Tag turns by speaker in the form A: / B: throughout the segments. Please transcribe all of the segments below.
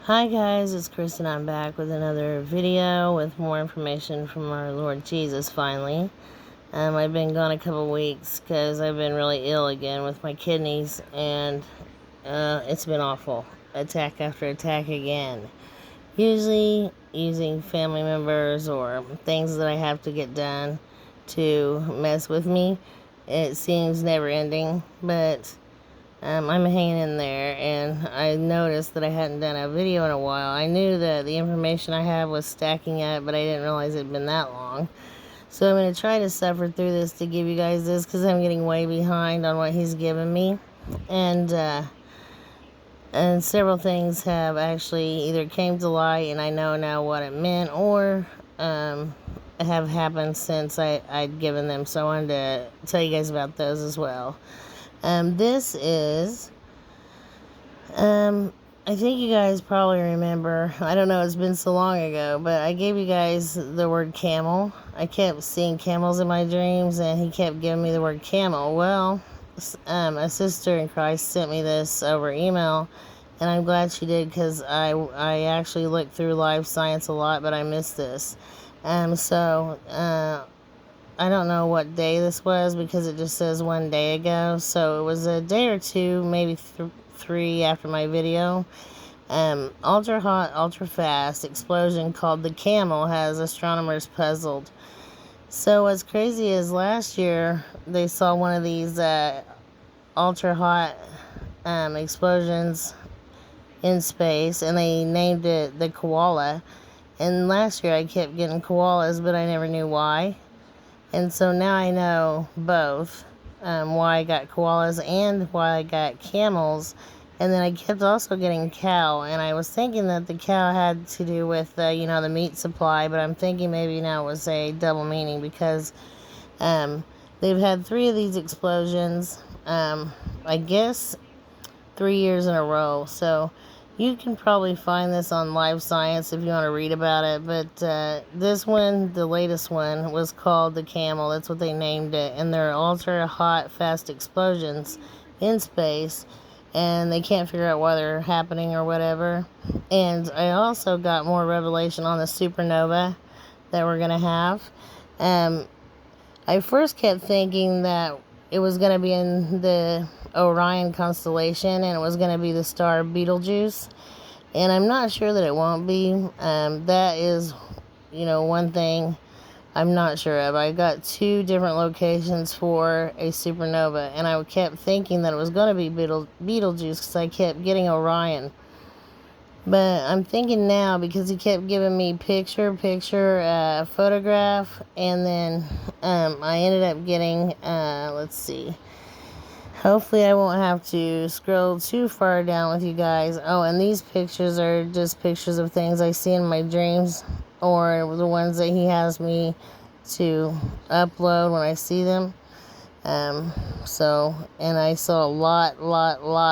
A: Hi guys, it's Chris and I'm back with another video with more information from our Lord Jesus finally. I've been gone a couple weeks because I've been really ill again with my kidneys, and it's been awful. Attack after attack again. Usually using family members or things that I have to get done to mess with me. It seems never ending, but I'm hanging in there, and I noticed that I hadn't done a video in a while. I knew that the information I had was stacking up, but I didn't realize it had been that long. So I'm going to try to suffer through this to give you guys this, because I'm getting way behind on what he's given me. And several things have actually either came to light, and I know now what it meant, or have happened since I'd given them. So I wanted to tell you guys about those as well. This is, I think you guys probably remember, I don't know, it's been so long ago, but I gave you guys the word camel. I kept seeing camels in my dreams, and he kept giving me the word camel. Well, a sister in Christ sent me this over email, and I'm glad she did, because I actually looked through life science a lot, but I missed this. I don't know what day this was, because it just says 1 day ago. So it was a day or two, maybe three after my video. Ultra hot, ultra fast explosion called the Camel has astronomers puzzled. So what's crazy is last year they saw one of these ultra hot explosions in space, and they named it the koala. And last year I kept getting koalas, but I never knew why. And so now I know both, why I got koalas and why I got camels. And then I kept also getting cow, and I was thinking that the cow had to do with, the meat supply, but I'm thinking maybe now it was a double meaning, because they've had 3 of these explosions, I guess 3 years in a row. So you can probably find this on Live Science if you want to read about it. But this one, the latest one, was called the Camel. That's what they named it. And they're ultra hot, fast explosions in space. And they can't figure out why they're happening or whatever. And I also got more revelation on the supernova that we're going to have. I first kept thinking that it was going to be in the Orion constellation, and it was going to be the star Betelgeuse, and I'm not sure that it won't be. That is, one thing I'm not sure of. I got 2 different locations for a supernova, and I kept thinking that it was going to be Betelgeuse, because I kept getting Orion. But I'm thinking now, because he kept giving me picture, photograph, and then I ended up getting, let's see. Hopefully I won't have to scroll too far down with you guys. Oh, and these pictures are just pictures of things I see in my dreams, or the ones that he has me to upload when I see them. And I saw a lot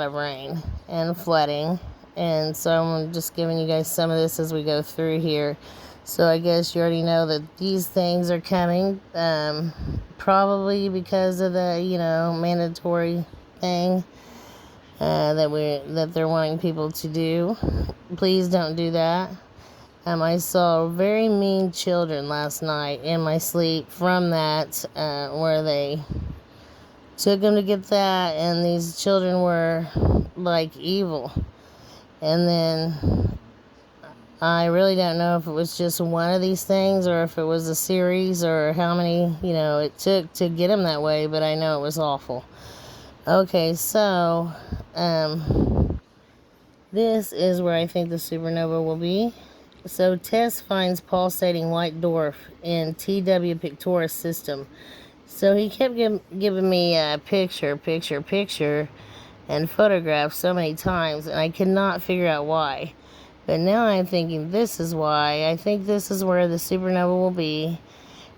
A: of rain and flooding. And so I'm just giving you guys some of this as we go through here. So I guess you already know that these things are coming, probably because of the, mandatory thing that they're wanting people to do. Please don't do that. I saw very mean children last night in my sleep from that, where they took them to get that, and these children were like evil. And then I really don't know if it was just one of these things, or if it was a series, or how many, it took to get them that way, but I know it was awful. Okay, so this is where I think the supernova will be. So TESS finds pulsating white dwarf in TW Pictoris system. So he kept giving me a picture, and photographs so many times, and I could not figure out why. But now I'm thinking this is why. I think this is where the supernova will be.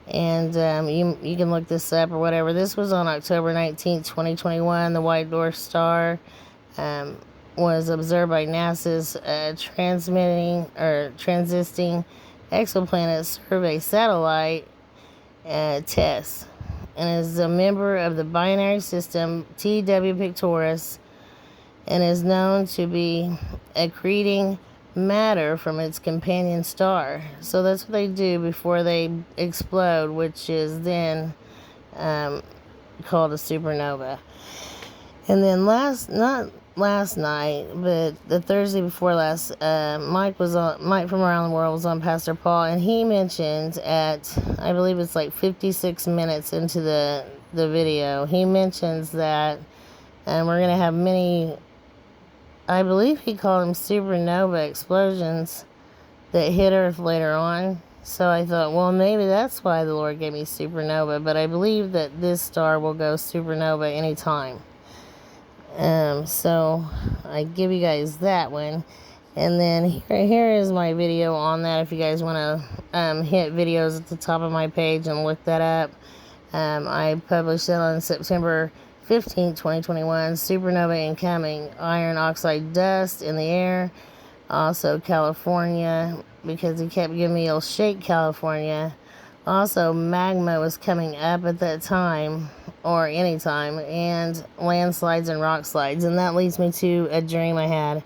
A: And you can look this up or whatever. This was on October 19th, 2021. The white dwarf star was observed by NASA's transisting exoplanet survey satellite TESS, and is a member of the binary system TW Pictoris, and is known to be accreting matter from its companion star. So that's what they do before they explode, which is then called a supernova. And then not last night, but the Thursday before last, Mike from Around the World was on Pastor Paul, and he mentioned at, I believe it's like 56 minutes into the video, he mentions that we're going to have many, I believe he called them supernova explosions that hit Earth later on. So I thought, well, maybe that's why the Lord gave me supernova, but I believe that this star will go supernova anytime. So I give you guys that one. And then here is my video on that if you guys want to hit videos at the top of my page and look that up. I published it on September 15, 2021. Supernova incoming. Iron oxide dust in the air. Also California, because he kept giving me "It'll shake California." Also, magma was coming up at that time, or any time, and landslides and rock slides. And that leads me to a dream I had.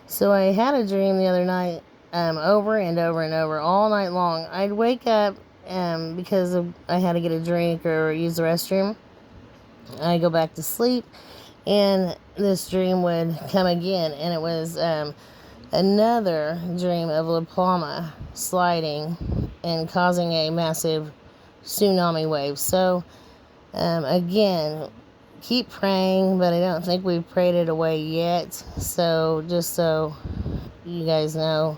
A: So I had a dream the other night, over and over and over, all night long. I'd wake up because I had to get a drink or use the restroom. I'd go back to sleep, and this dream would come again, and it was another dream of La Palma sliding and causing a massive tsunami wave. So, again, keep praying, but I don't think we've prayed it away yet. So, just so you guys know,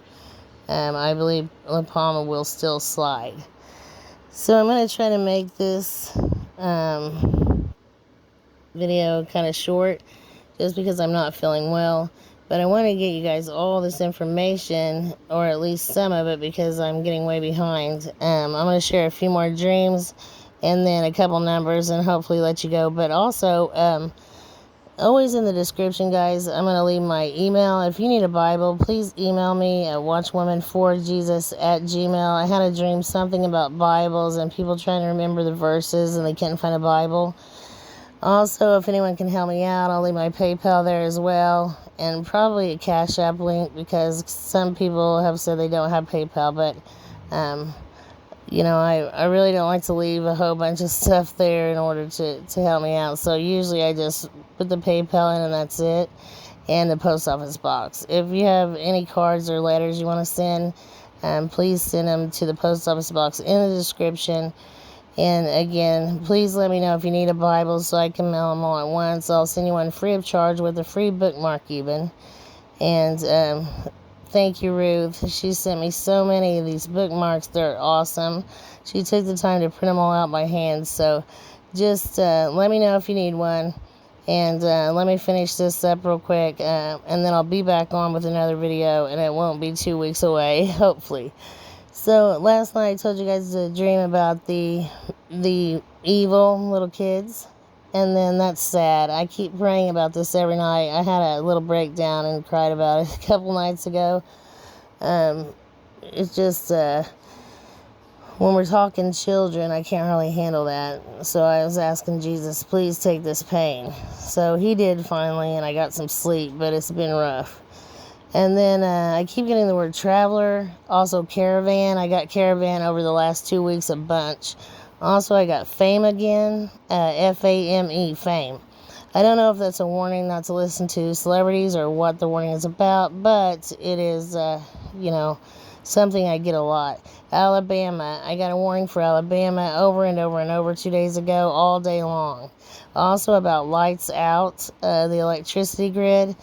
A: I believe La Palma will still slide. So, I'm going to try to make this video kind of short, just because I'm not feeling well. But I want to get you guys all this information, or at least some of it, because I'm getting way behind. I'm going to share a few more dreams and then a couple numbers and hopefully let you go. But also, always in the description, guys, I'm going to leave my email. If you need a Bible, please email me at watchwomanforjesus@gmail. I had a dream something about Bibles and people trying to remember the verses and they couldn't find a Bible. Also, if anyone can help me out, I'll leave my PayPal there as well, and probably a Cash App link, because some people have said they don't have PayPal, but, I really don't like to leave a whole bunch of stuff there in order to help me out. So usually I just put the PayPal in and that's it, and the post office box. If you have any cards or letters you want to send, please send them to the post office box in the description. And again, please let me know if you need a Bible so I can mail them all at once. I'll send you one free of charge with a free bookmark even. And thank you, Ruth. She sent me so many of these bookmarks. They're awesome. She took the time to print them all out by hand. So just let me know if you need one. And let me finish this up real quick. And then I'll be back on with another video. And it won't be 2 weeks away, hopefully. So last night I told you guys a dream about the evil little kids, and then that's sad. I keep praying about this every night. I had a little breakdown and cried about it a couple nights ago. It's just when we're talking children, I can't really handle that. So I was asking Jesus, please take this pain. So he did finally, and I got some sleep, but it's been rough. And then I keep getting the word traveler. Also caravan. I got caravan over the last 2 weeks a bunch. Also I got fame again. F-A-M-E, fame. I don't know if that's a warning not to listen to celebrities or what the warning is about, but it is, something I get a lot. Alabama. I got a warning for Alabama over and over and over 2 days ago, all day long. Also about lights out, the electricity grid.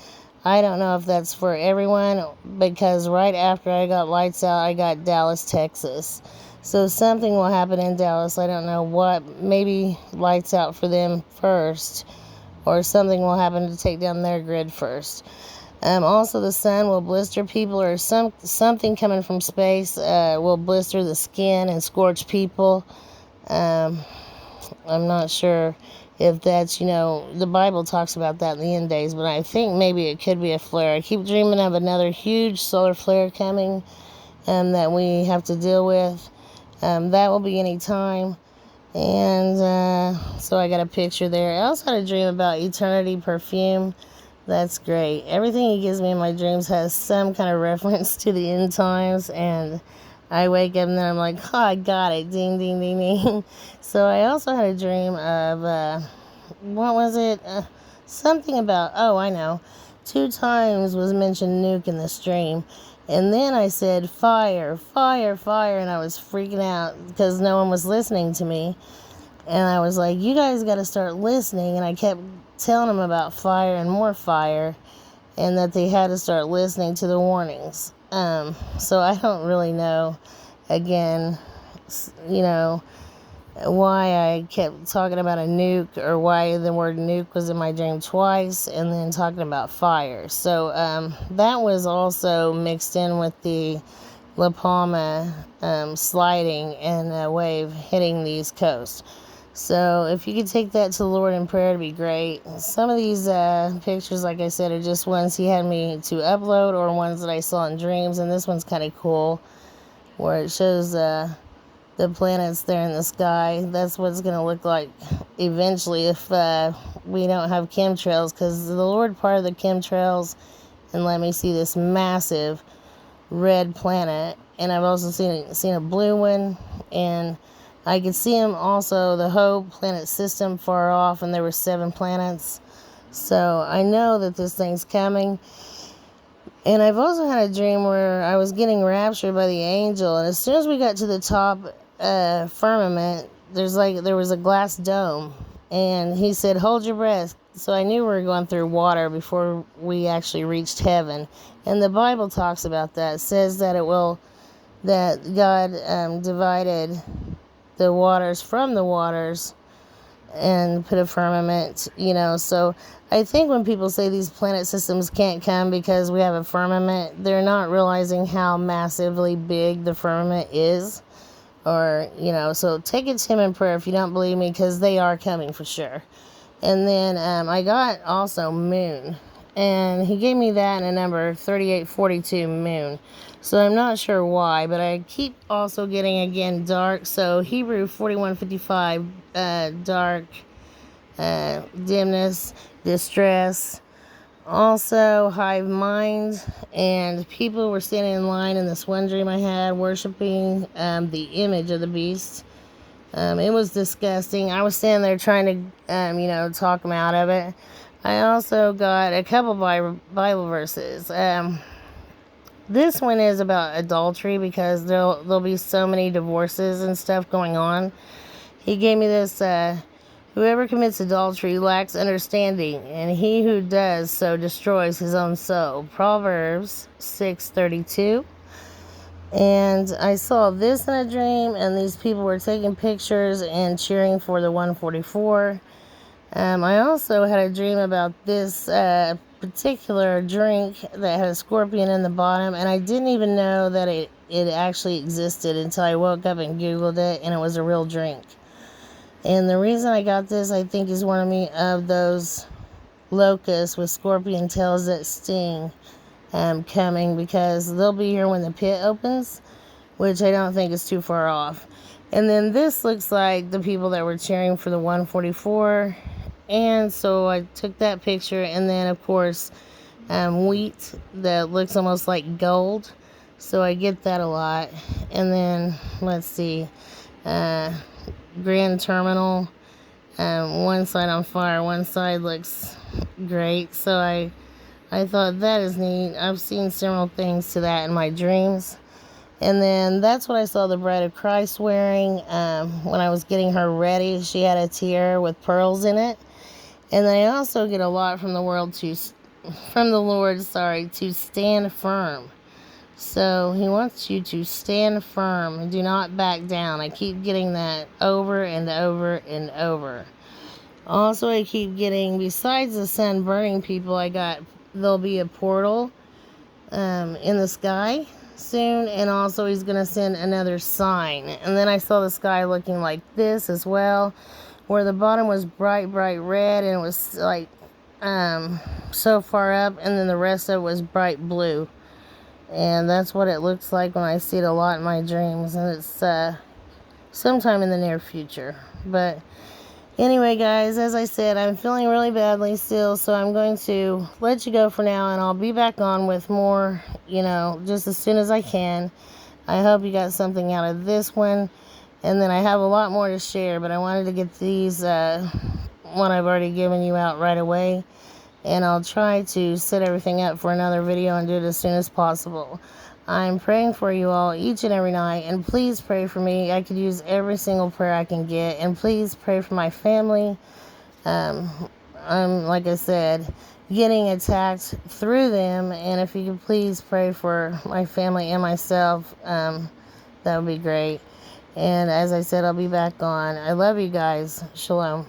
A: I don't know if that's for everyone, because right after I got lights out, I got Dallas, Texas. So something will happen in Dallas. I don't know what. Maybe lights out for them first, or something will happen to take down their grid first. Also, the sun will blister people, or something coming from space will blister the skin and scorch people. I'm not sure if that's, the Bible talks about that in the end days, but I think maybe it could be a flare. I keep dreaming of another huge solar flare coming that we have to deal with. That will be any time. And so I got a picture there. I also had a dream about eternity perfume. That's great. Everything he gives me in my dreams has some kind of reference to the end times, and I wake up and then I'm like, oh, I got it. Ding, ding, ding, ding. So I also had a dream of, what was it? Something about, oh, I know. 2 times was mentioned nuke in this dream. And then I said, fire, fire, fire, and I was freaking out because no one was listening to me. And I was like, you guys got to start listening. And I kept telling them about fire and more fire, and that they had to start listening to the warnings. So I don't really know, again, why I kept talking about a nuke, or why the word nuke was in my dream twice, and then talking about fire. So that was also mixed in with the La Palma sliding and a wave hitting the East Coast. So if you could take that to the Lord in prayer, it'd be great. Some of these pictures, like I said, are just ones he had me to upload, or ones that I saw in dreams. And this one's kind of cool, where it shows the planets there in the sky. That's what it's going to look like eventually if we don't have chemtrails, because the Lord parted the chemtrails and let me see this massive red planet. And I've also seen a blue one, and I could see them also, the Hope planet system far off, and there were 7 planets. So I know that this thing's coming. And I've also had a dream where I was getting raptured by the angel, and as soon as we got to the top firmament, there was a glass dome, and he said, hold your breath. So I knew we were going through water before we actually reached heaven. And the Bible talks about that. It says that that God divided the waters from the waters and put a firmament, so I think when people say these planet systems can't come because we have a firmament, they're not realizing how massively big the firmament is. Or, so take it to him in prayer if you don't believe me, because they are coming for sure. And then I got also moon, and he gave me that in a number 3842 moon. So I'm not sure why, but I keep also getting, again, dark. So Hebrew 4155, dark, dimness, distress, also hive mind. And people were standing in line in this one dream I had, worshiping the image of the beast. It was disgusting. I was standing there trying to, talk them out of it. I also got a couple Bible verses. This one is about adultery, because there'll be so many divorces and stuff going on. He gave me this, whoever commits adultery lacks understanding, and he who does so destroys his own soul. Proverbs 6:32. And I saw this in a dream, and these people were taking pictures and cheering for the 144. I also had a dream about this particular drink that had a scorpion in the bottom, and I didn't even know that it actually existed until I woke up and Googled it, and it was a real drink. And the reason I got this, I think, is one of those locusts with scorpion tails that sting coming, because they'll be here when the pit opens, which I don't think is too far off. And then this looks like the people that were cheering for the 144. And so I took that picture, and then, of course, wheat that looks almost like gold. So I get that a lot. And then, let's see, Grand Terminal, one side on fire, one side looks great. So I thought that is neat. I've seen several things to that in my dreams. And then that's what I saw the bride of Christ wearing when I was getting her ready. She had a tiara with pearls in it. And then I also get a lot from the Lord to stand firm. So he wants you to stand firm and do not back down. I keep getting that over and over and over. Also, I keep getting, besides the sun burning people, there'll be a portal in the sky soon, and also he's going to send another sign. And then I saw the sky looking like this as well, where the bottom was bright red, and it was like so far up, and then the rest of it was bright blue. And that's what it looks like when I see it a lot in my dreams, and it's sometime in the near future. But Anyway, guys, as I said, I'm feeling really badly still, so I'm going to let you go for now, and I'll be back on with more, just as soon as I can. I hope you got something out of this one, and then I have a lot more to share, but I wanted to get these, one I've already given you out right away, and I'll try to set everything up for another video and do it as soon as possible. I'm praying for you all each and every night, and please pray for me. I could use every single prayer I can get, and please pray for my family. I'm, like I said, getting attacked through them, and if you could please pray for my family and myself, that would be great. And as I said, I'll be back on. I love you guys. Shalom.